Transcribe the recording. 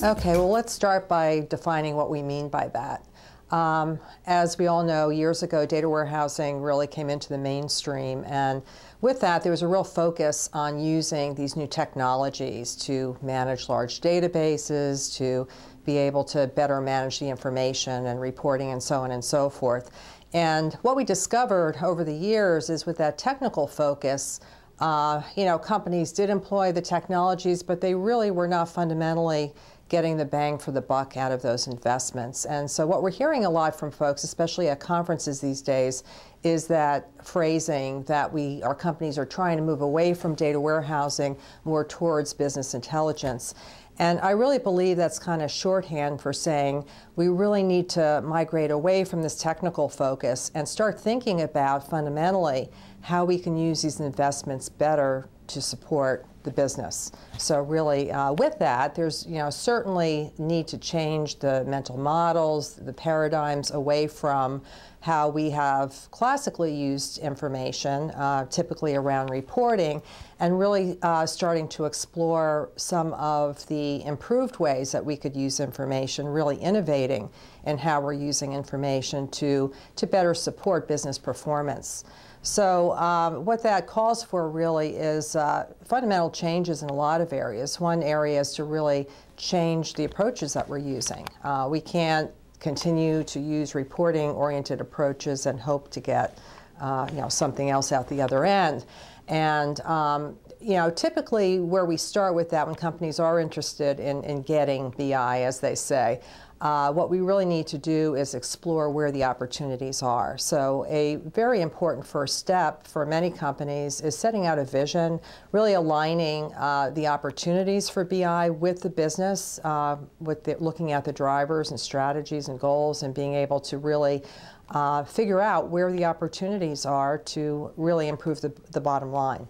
Okay, well, let's start by defining what we mean by that. As we all know, years ago, data warehousing really came into the mainstream, and with that, there was a real focus on using these new technologies to manage large databases, to be able to better manage the information and reporting and so on and so forth. And what we discovered over the years is with that technical focus, companies did employ the technologies, but they really were not fundamentally getting the bang for the buck out of those investments. And so what we're hearing a lot from folks, especially at conferences these days, is that phrasing that our companies are trying to move away from data warehousing more towards business intelligence. And I really believe that's kind of shorthand for saying we really need to migrate away from this technical focus and start thinking about fundamentally how we can use these investments better to support the business. So really, with that, there's certainly need to change the mental models, the paradigms away from how we have classically used information, typically around reporting, and really starting to explore some of the improved ways that we could use information, really innovating in how we're using information to better support business performance. So what that calls for really is fundamental changes in a lot of areas. One area is to really change the approaches that we're using. We can't continue to use reporting-oriented approaches and hope to get something else out the other end. And typically where we start with that when companies are interested in getting BI, as they say, what we really need to do is explore where the opportunities are. So a very important first step for many companies is setting out a vision, really aligning the opportunities for BI with the business, looking at the drivers and strategies and goals, and being able to really figure out where the opportunities are to really improve the bottom line.